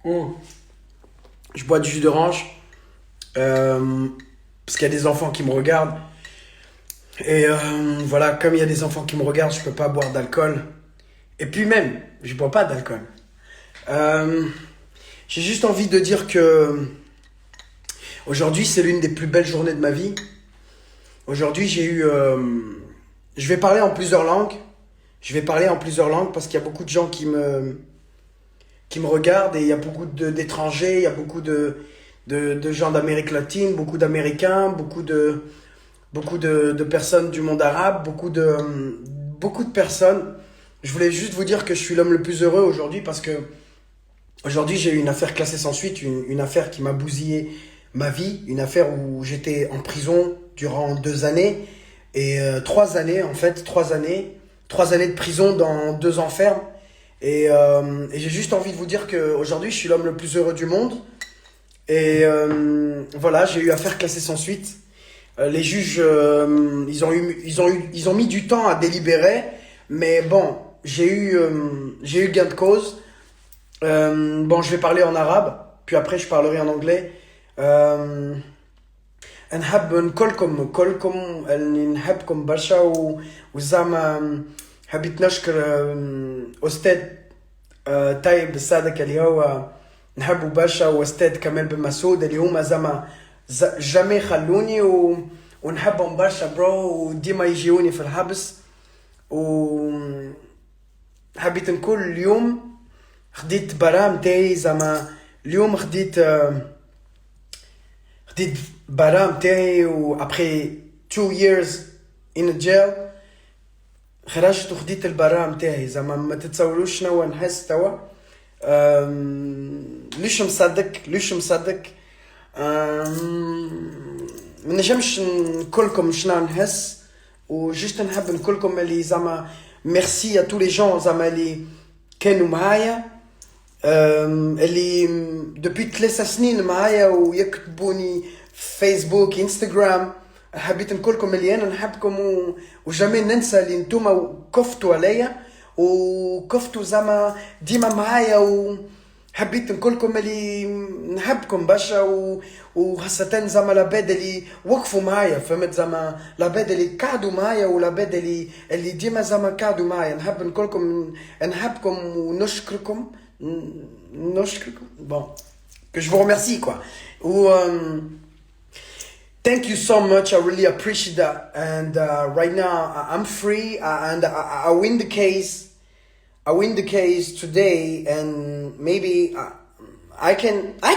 Mm. Je bois du jus d'orange parce qu'il y a des enfants qui me regardent. Et voilà, comme il y a des enfants qui me regardent, je peux pas boire d'alcool. Et puis même, je bois pas d'alcool. Euh, j'ai juste envie de dire que aujourd'hui, c'est l'une des plus belles journées de ma vie. Aujourd'hui, j'ai eu... je vais parler en plusieurs langues. Je vais parler en plusieurs langues parce qu'il y a beaucoup de gens qui me regardent et il y a beaucoup d'étrangers, il y a beaucoup de gens d'Amérique latine, beaucoup d'Américains, beaucoup de personnes du monde arabe, beaucoup de personnes. Je voulais juste vous dire que je suis l'homme le plus heureux aujourd'hui parce que aujourd'hui j'ai eu une affaire classée sans suite, une affaire qui m'a bousillé ma vie, une affaire où j'étais en prison durant 2 années et 3 années en fait, 3 années de prison dans 2 ans ferme. Et j'ai juste envie de vous dire qu'aujourd'hui je suis l'homme le plus heureux du monde. Et voilà, j'ai eu affaire classée sans suite. Les juges, ils ont mis du temps à délibérer, mais bon, j'ai eu gain de cause. Bon, je vais parler en arabe, puis après je parlerai en anglais. Euh, نحب كلكم اللي نحبكم برشا وزعما حبيت نشكر أستاذ طيب الصادق اللي هو نحبه برشا، واستاذ كمال بن مسعود اللي هما زعما جامي خلوني ونحبهم برشا برو، وديما يجيوني في الحبس. وحبيت نقول اليوم خديت برا متاعي زعما اليوم خديت برا متاعي، و après 2 years in jail خرجت وخديت البرا متاعي. زعما ما تتصوروش شنو نحس توا. ليش مصدق ما نجمش نقولكم شنو نحس، وجست نحب نقولكم اللي زعما ميرسي ا تو لي جون زعما اللي كانوا معايا، اللي دوبي 3 سنين معايا ويكتبوني فيسبوك انستغرام. حبيت نقولكم اللي انا نحبكم وجامي ننسى اللي نتوما كفتوا عليا وكفتوا زعما ديما معايا. وحبيت نقولكم اللي نحبكم برشا وخاصة زعما العباد اللي وقفوا معايا، فهمت؟ زعما العباد اللي قعدوا معايا والعباد اللي ديما زعما قعدوا معايا. نحب نقولكم نحبكم ونشكركم bon, que je vous remercie quoi. Ou thank you so much, I really appreciate that. And right now I'm free, and I win the case. I win the case today, and maybe I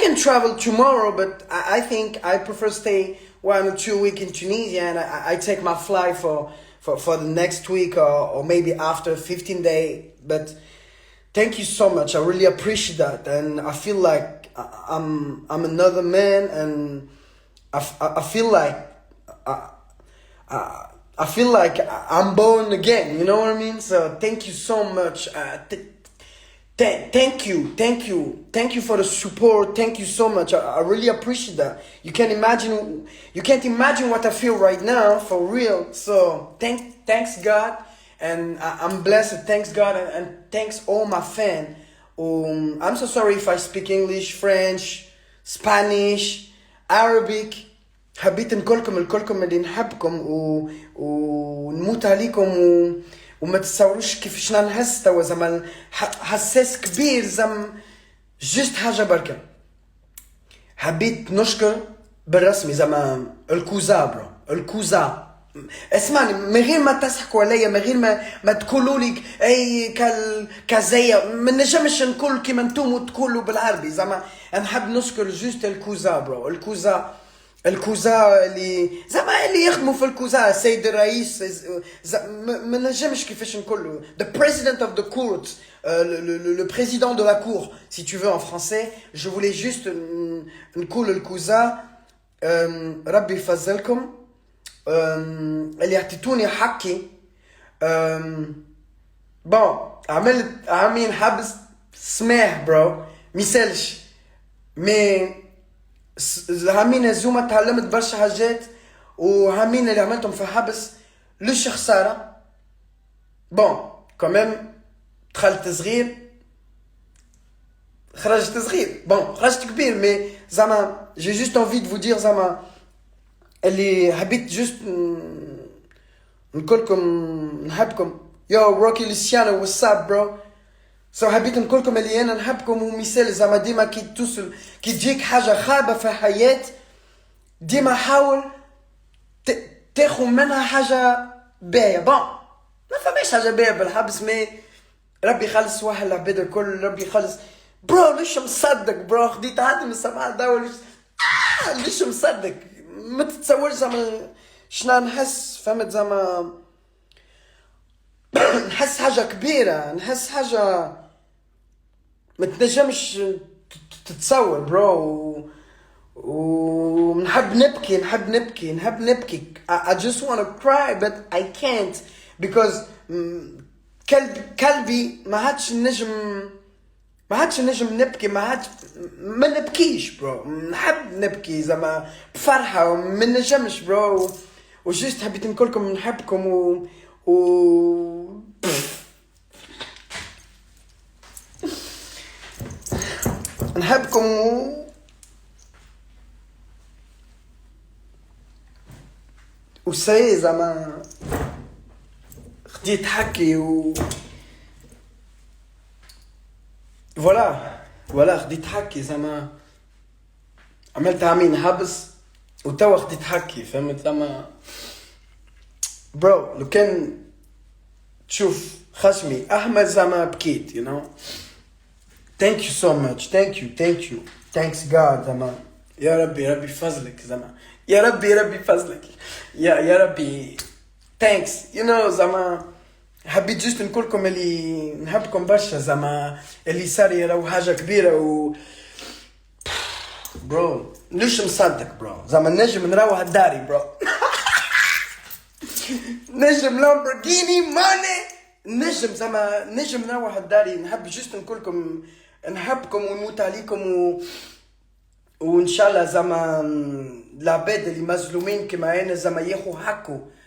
can travel tomorrow, but I think I prefer stay 1 or 2 weeks in Tunisia, and I take my flight for the next week, or maybe after 15 days. But thank you so much. I really appreciate that, and I feel like I'm another man, and I feel like I feel like I'm born again. You know what I mean? So thank you so much. Thank you for the support. Thank you so much. I really appreciate that. You can't imagine what I feel right now, for real. So thanks God. And I'm blessed. Thanks God, and thanks all my fans. I'm so sorry if I speak English, French, Spanish, Arabic. حبيت نقولكم الكلكم اللي نحبكم ونموت عليكم وما تتصوروش كيفاش نحس توا. زعما حساس كبير، زعما جست حاجة بركة. حبيت نشكر بالرسمي زعما الكوزا برو، الكوزا. اسمعني، من غير ما تضحكوا عليا، من غير ما تقولوا لي اي كزايا، ما نجمش نقول كيما نتوما تقولوا بالعربي. زعما نحب نشكر جوست الكوزا برو، الكوزا اللي زعما اللي يخدموا في الكوزا، السيد الرئيس. ما نجمش كيفاش نقولوا the president of the court, le président de la cour si tu veux en français. Je voulais juste نقول الكوزا ربي يفضلكم اللي اعطيتوني حقي. بون عملت عامين حبس سماح برو، ميسالش مي هامين الزومة تعلمت برشا حاجات، وهامين اللي عملتهم في حبس لش خسارة. بون كمان دخلت صغير، خرجت صغير بون خرجت كبير مي زعما جي جوست انفي دو فو دير زعما اللي حبيت جوست نقولكم نحبكم يو روكي لوسيانو واتساب برو سو حبيت نقولكم اللي انا نحبكم ومثال زعما ديما كي توصل كي تجيك حاجه خايبه في الحياه ديما حاول تاخذ منها حاجه باهيه بون ما فماش حاجه باهيه بالحبس مي ربي يخلص واحد العباد الكل ربي يخلص برو ليش مصدق برو خديت عادي من السماء داول ليش مصدق ما تتصورش زعما شنا نحس فهمت زعما نحس حاجه كبيره نحس حاجه ما تنجمش تتصور برو ونحب نبكي نحب نبكي I just want to cry but I can't because قلبي ما عادش نجم نبكي ما نبكيش برو نحب نبكي زعما بفرحه وما نجمش برو وجست حبيت نقولكم نحبكم نحبكم وسي زعما خديت حكي فوالا خديت حكي زعما عملت عامين حبس وتوا خديت حكي فهمت زعما برو لو كان تشوف خشمي احمر زعما بكيت you know thank you so much thank you thanks God زعما يا ربي فضلك زعما يا ربي فضلك يا ربي thanks you know زعما حبيت جست نقولكم اللي نحبكم برشا زعما اللي صار يراو حاجه كبيره برو ليش مصدق برو زعما نجم نروح الداري برو نجم لامبورغيني ماني نجم نروح الداري نحب جست نقولكم نحبكم ونموت عليكم وان شاء الله زعما العباد اللي مظلومين كما انا زعما ياخو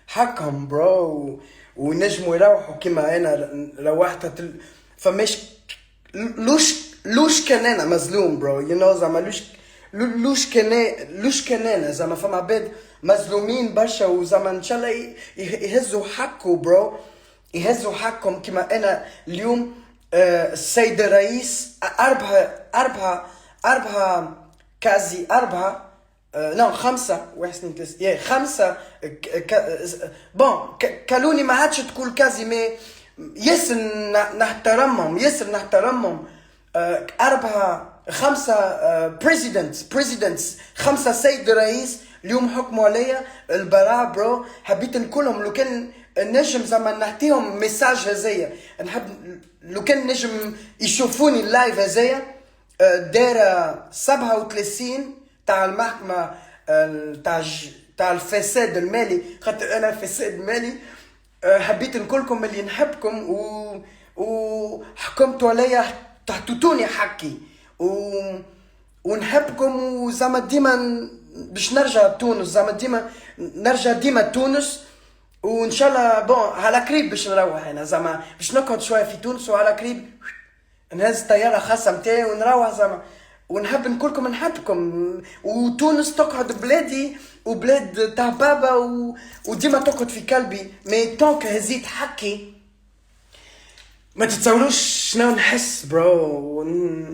حقهم برو ونجموا يروحوا كما انا روحت فماش لوش كان انا مظلوم برو يو نو زعما لوش كان انا زعما فما عباد مظلومين برشا وزعما ان شاء الله يهزوا حقه برو يهزوا حقهم كما انا اليوم السيد الرئيس خمسة واحد اثنين ثلاثة خمسة بون كالوني ما عادش تقول كازي مي ياسر نحترمهم خمسة بريزيدنتس خمسة سيد رئيس اليوم حكموا عليا البراء برو حبيت نقولهم لو كان نجم زعما نعطيهم ميساج هذايا نحب لو كان نجم يشوفوني اللايف هذايا دايره 37 تاع المحكمه تاع الفساد المالي خاطر انا فساد مالي حبيت نقولكم اللي نحبكم وحكمتوا عليا تعطوني حقي ونحبكم وزعما ديما باش نرجع تونس زعما ديما نرجع تونس وان شاء الله بون على قريب باش نروح انا زعما باش نقعد شويه في تونس وعلى قريب نهز طياره خاصه نتاعي ونروح زعما ونحب نقولكم نحبكم وتونس تقعد بلادي وبلاد تاع بابا وديما تقعد في قلبي مي طونك هزيت حكي ما تتصوروش شنو نحس برو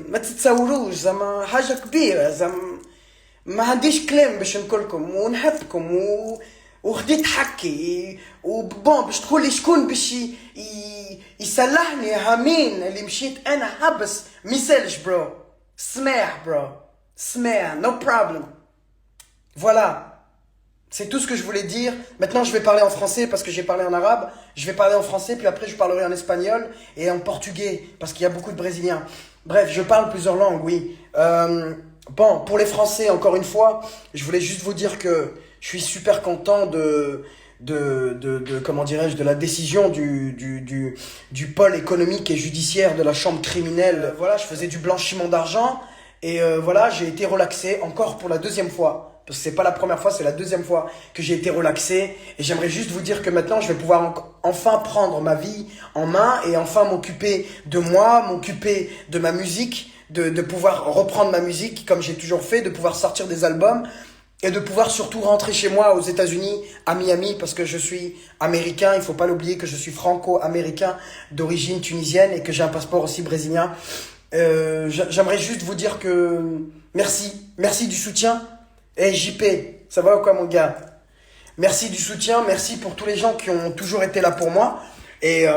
ما تتصوروش زعما حاجه كبيره زعما ما عنديش كلام باش نقولكم ونحبكم وخديت حكي وبون باش تقولي شكون باش يصلحني همين اللي مشيت انا حبس ميسالش برو سماح برو سماح no problem voilà c'est tout ce que je voulais dire maintenant je vais parler en français parce que j'ai parlé en arabe je vais parler en français puis après je parlerai en espagnol et en portugais parce qu'il y a beaucoup de brésiliens bref je parle plusieurs langues oui bon pour les français encore une fois je voulais juste vous dire que je suis super content de comment dirais-je de la décision du pôle économique et judiciaire de la chambre criminelle. Voilà, je faisais du blanchiment d'argent et voilà, j'ai été relaxé encore pour la deuxième fois. parce que c'est pas la première fois, c'est la deuxième fois que j'ai été relaxé. Et j'aimerais juste vous dire que maintenant, je vais pouvoir enfin prendre ma vie en main et enfin m'occuper de moi, m'occuper de ma musique, de pouvoir reprendre ma musique comme j'ai toujours fait, de pouvoir sortir des albums et de pouvoir surtout rentrer chez moi aux États-Unis, à Miami, parce que je suis américain. Il faut pas l'oublier que je suis franco-américain d'origine tunisienne et que j'ai un passeport aussi brésilien. J'aimerais juste vous dire que merci du soutien. Et JP, ça va ou quoi mon gars? Merci du soutien, merci pour tous les gens qui ont toujours été là pour moi. Et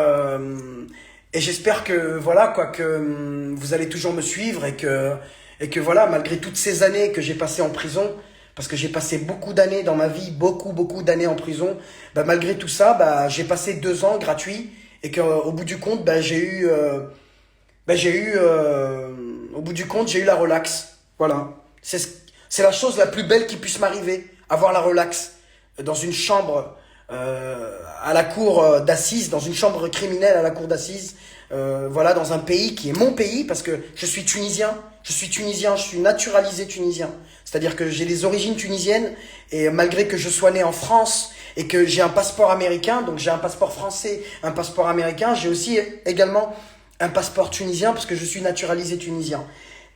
j'espère que voilà quoi, que vous allez toujours me suivre et que voilà, malgré toutes ces années que j'ai passées en prison, parce que j'ai passé beaucoup d'années dans ma vie, beaucoup d'années en prison, bah, malgré tout ça, bah, j'ai passé 2 ans gratuits et qu'au bout du compte, bah, au bout du compte, j'ai eu la relax. Voilà. C'est la chose la plus belle qui puisse m'arriver, avoir la relax dans une chambre à la cour d'assises, dans une chambre criminelle à la cour d'assises, voilà, dans un pays qui est mon pays, parce que je suis tunisien, je suis naturalisé tunisien. C'est-à-dire que j'ai des origines tunisiennes, et malgré que je sois né en France et que j'ai un passeport américain, donc j'ai un passeport français, un passeport américain, j'ai aussi également un passeport tunisien, parce que je suis naturalisé tunisien.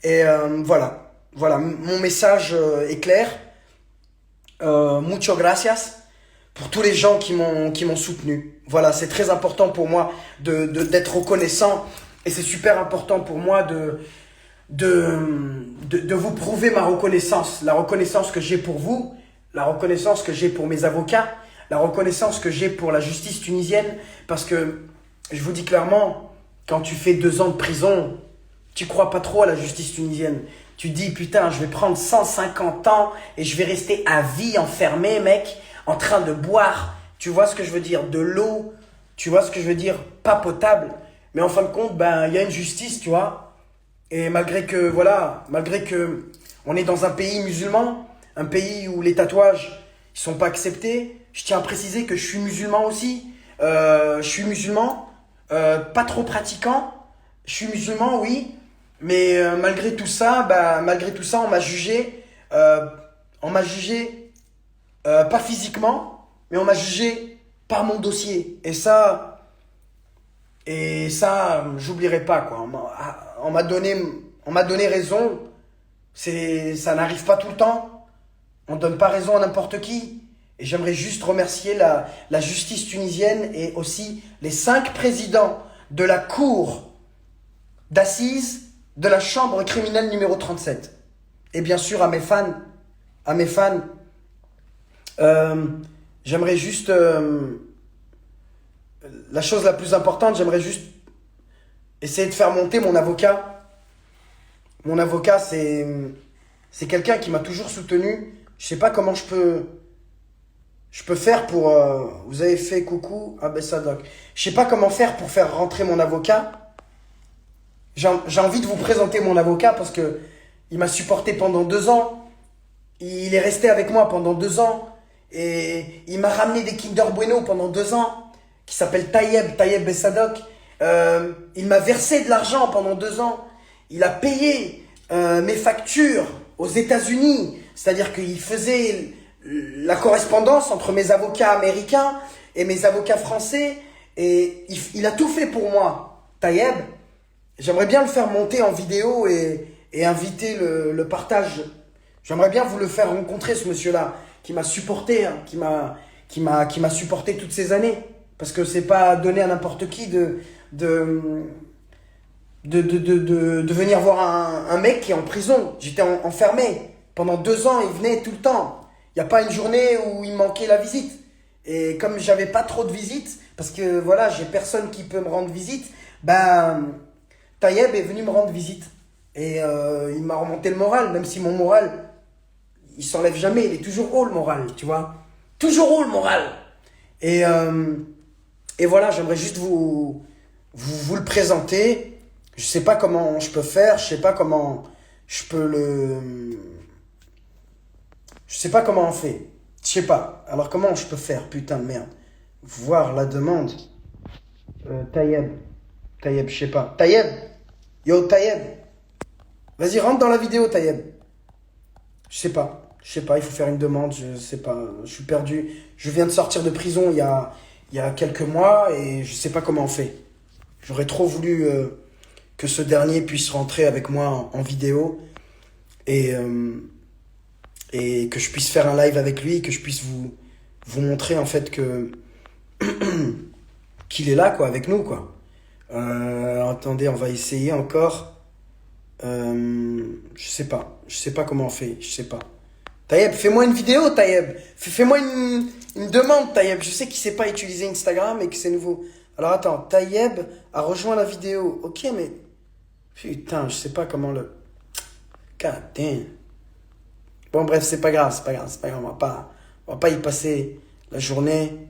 Et voilà, mon message est clair. Mucho gracias pour tous les gens qui m'ont soutenu. Voilà, c'est très important pour moi d'être reconnaissant, et c'est super important pour moi de vous prouver ma reconnaissance, la reconnaissance que j'ai pour vous, la reconnaissance que j'ai pour mes avocats, la reconnaissance que j'ai pour la justice tunisienne, parce que je vous dis clairement, quand tu fais 2 ans de prison, tu crois pas trop à la justice tunisienne. Tu dis, putain, je vais prendre 150 ans et je vais rester à vie enfermé, mec, en train de boire, tu vois ce que je veux dire, de l'eau, tu vois ce que je veux dire, pas potable. Mais en fin de compte, ben, il y a une justice, tu vois. Et malgré que on est dans un pays musulman, un pays où les tatouages, ils sont pas acceptés, je tiens à préciser que je suis musulman aussi. Je suis musulman, pas trop pratiquant. Je suis musulman, oui. Mais malgré tout ça, on m'a jugé. Pas physiquement, mais on m'a jugé par mon dossier. Et ça, j'oublierai pas, quoi. On m'a donné raison. Ça n'arrive pas tout le temps. On donne pas raison à n'importe qui. Et j'aimerais juste remercier la justice tunisienne et aussi les 5 présidents de la cour d'assises de la chambre criminelle numéro 37. Et bien sûr à mes fans, j'aimerais juste, la chose la plus importante, j'aimerais juste essayer de faire monter mon avocat. Mon avocat, c'est quelqu'un qui m'a toujours soutenu. Je sais pas comment je peux faire pour... vous avez fait coucou, Abessadoc. Je sais pas comment faire pour faire rentrer mon avocat. J'ai envie de vous présenter mon avocat parce que il m'a supporté pendant 2 ans. Il est resté avec moi pendant 2 ans. Et il m'a ramené des Kinder Bueno pendant 2 ans. Qui s'appelle Tayeb Bessadok. Il m'a versé de l'argent pendant 2 ans. Il a payé mes factures aux États-Unis. C'est-à-dire qu'il faisait la correspondance entre mes avocats américains et mes avocats français. Et il a tout fait pour moi, Tayeb. J'aimerais bien le faire monter en vidéo et inviter le partage. J'aimerais bien vous le faire rencontrer, ce monsieur-là, qui m'a supporté, hein, qui m'a supporté toutes ces années. Parce que c'est pas donné à n'importe qui de venir voir un mec qui est en prison. J'étais enfermé. Pendant 2 ans, il venait tout le temps. Il n'y a pas une journée où il manquait la visite. Et comme j'avais pas trop de visites, parce que voilà, j'ai personne qui peut me rendre visite, ben... Tayeb est venu me rendre visite et il m'a remonté le moral, même si mon moral, il s'enlève jamais, il est toujours haut le moral, tu vois. Toujours haut le moral. Et voilà, j'aimerais juste vous le présenter. Je sais pas comment je peux faire, je sais pas comment je sais pas comment on fait. Je sais pas. Alors comment je peux faire, putain de merde. Voir la demande. Tayeb, je sais pas. Tayeb. Yo, Tayeb. Vas-y, rentre dans la vidéo, Tayeb. Je sais pas. Je sais pas, il faut faire une demande, je sais pas, je suis perdu. Je viens de sortir de prison il y a quelques mois et je sais pas comment on fait. J'aurais trop voulu que ce dernier puisse rentrer avec moi en vidéo et, et que je puisse faire un live avec lui, que je puisse vous montrer en fait que qu'il est là quoi, avec nous quoi. Attendez, on va essayer encore. Je sais pas comment on fait, je sais pas. Taïeb, fais-moi une vidéo, Taïeb. Fais-moi une demande, Taïeb. Je sais qu'il sait pas utiliser Instagram et que c'est nouveau. Alors attends, Taïeb a rejoint la vidéo. Ok, mais putain, je sais pas comment le. God damn. Bon, bref, c'est pas grave, c'est pas grave, c'est pas grave. On va pas y passer la journée.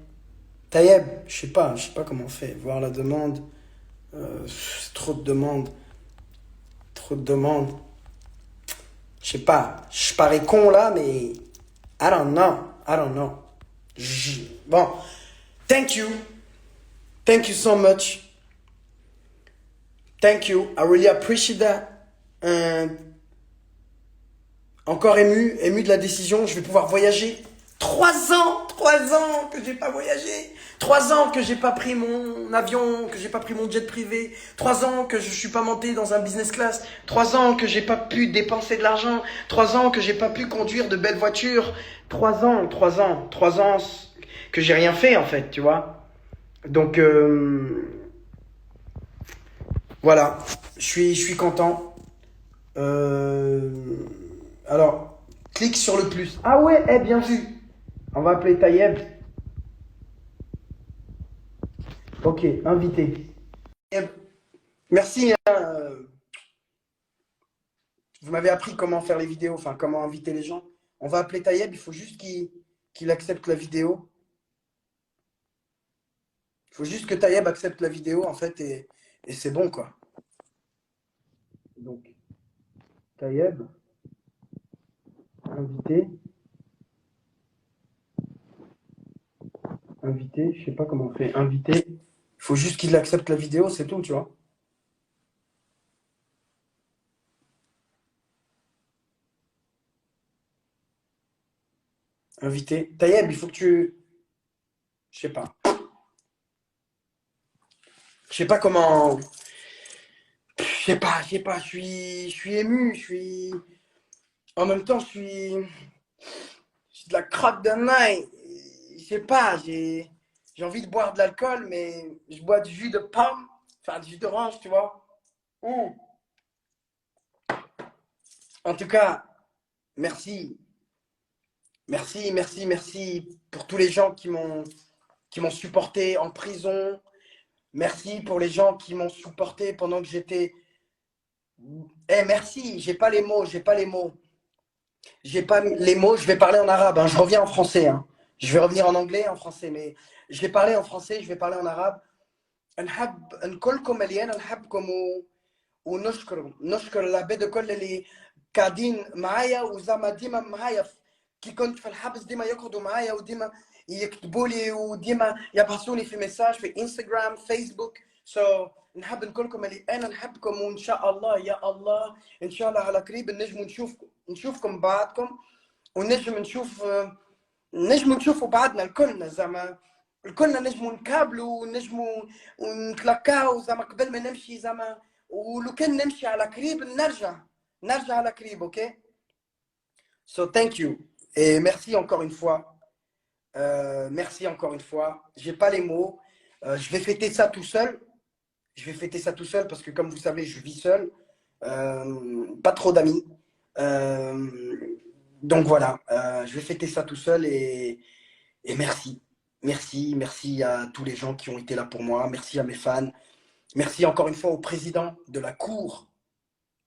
Taïeb, je sais pas comment on fait. Voir la demande. C'est trop de demandes, trop de demandes. Je sais pas, je parais con là, mais I don't know, I don't know. Bon, thank you, thank you so much, thank you, I really appreciate that. Encore ému de la décision, je vais pouvoir voyager. 3 ans que j'ai pas voyagé. 3 ans que j'ai pas pris mon avion, que j'ai pas pris mon jet privé. 3 ans que je suis pas monté dans un business class. 3 ans que j'ai pas pu dépenser de l'argent. 3 ans que j'ai pas pu conduire de belles voitures. 3 ans que j'ai rien fait en fait, tu vois. Donc voilà, je suis content. Euh, alors, clique sur le plus. Ah ouais, bien vu. On va appeler Taïeb. Ok, invité. Taïeb, merci, hein, vous m'avez appris comment faire les vidéos, enfin comment inviter les gens. On va appeler Taïeb, il faut juste qu'il accepte la vidéo. Il faut juste que Taïeb accepte la vidéo, en fait, et c'est bon, quoi. Donc, Taïeb, invité, invité, je sais pas comment on fait, invité. Il faut juste qu'il accepte la vidéo, c'est tout, tu vois. Invité. Taïeb, il faut que tu... Je sais pas. Je sais pas comment... je sais pas, je suis ému, je suis... En même temps, j'ai de la crotte de main. Je sais pas, j'ai envie de boire de l'alcool, mais je bois du jus de pomme, enfin du jus d'orange, tu vois. Mm. En tout cas, merci, merci pour tous les gens qui m'ont supporté en prison. Merci pour les gens qui m'ont supporté pendant que j'étais. Merci, j'ai pas les mots, j'ai pas les mots. J'ai pas les mots, je vais parler en arabe, hein. Je reviens en français, hein. Je vais revenir en anglais, en français, mais je vais parler en français, je vais parler en arabe. نحب نكلكم مليانة نحبكم نشكر العباد الكل اللي قاعدين معايا وزعما ديما معايا كي كنت في الحبس ديما يقعدوا معايا وديما يكتبوا لي وديما يبعثوني في مساج في انستغرام فيسبوك نحب نقولكم اللي انا نحبكم وان شاء الله يا الله ان شاء الله على قريب نجم نشوفكم بعدكم ونجم نشوفوا بعضنا الكلنا زعما الكلنا نجموا نكابلوا ونجموا ونتلقاو زعما قبل ما نمشي زعما ولو كان نمشي على قريب نرجع على قريب اوكي. So thank you et merci encore une fois. Merci encore une fois. J'ai pas les mots. Je vais fêter ça tout seul. Je vais fêter ça tout seul parce que comme vous savez, je vis seul. Pas trop d'amis. Donc voilà, je vais fêter ça tout seul et merci. Merci à tous les gens qui ont été là pour moi. Merci à mes fans. Merci encore une fois au président de la cour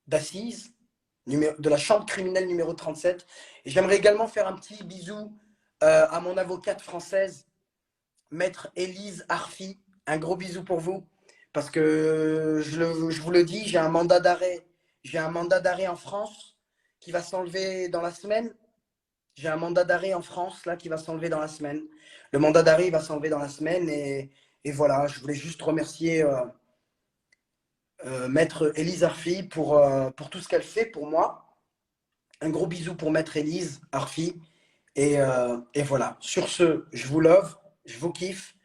d'assises, de la chambre criminelle numéro 37. Et j'aimerais également faire un petit bisou à mon avocate française, maître Élise Arfi. Un gros bisou pour vous. Parce que je vous le dis, j'ai un mandat d'arrêt. J'ai un mandat d'arrêt en France qui va s'enlever dans la semaine. J'ai un mandat d'arrêt en France là qui va s'enlever dans la semaine. Le mandat d'arrêt va s'enlever dans la semaine et voilà, je voulais juste remercier maître Élise Arfi pour tout ce qu'elle fait pour moi. Un gros bisou pour Maître Élise, Arfi. Et voilà. Sur ce, je vous love, je vous kiffe.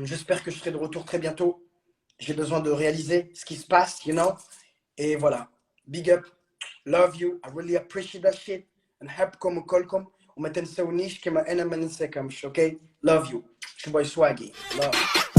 J'espère que je serai de retour très bientôt. J'ai besoin de réaliser ce qui se passe, you know. Et voilà. Big up. Love you. I really appreciate that shit. نحبكم وكلكم وما تنسونيش كما انا ما ننساكمش. Okay. Love you. شو باي سواقي. Love.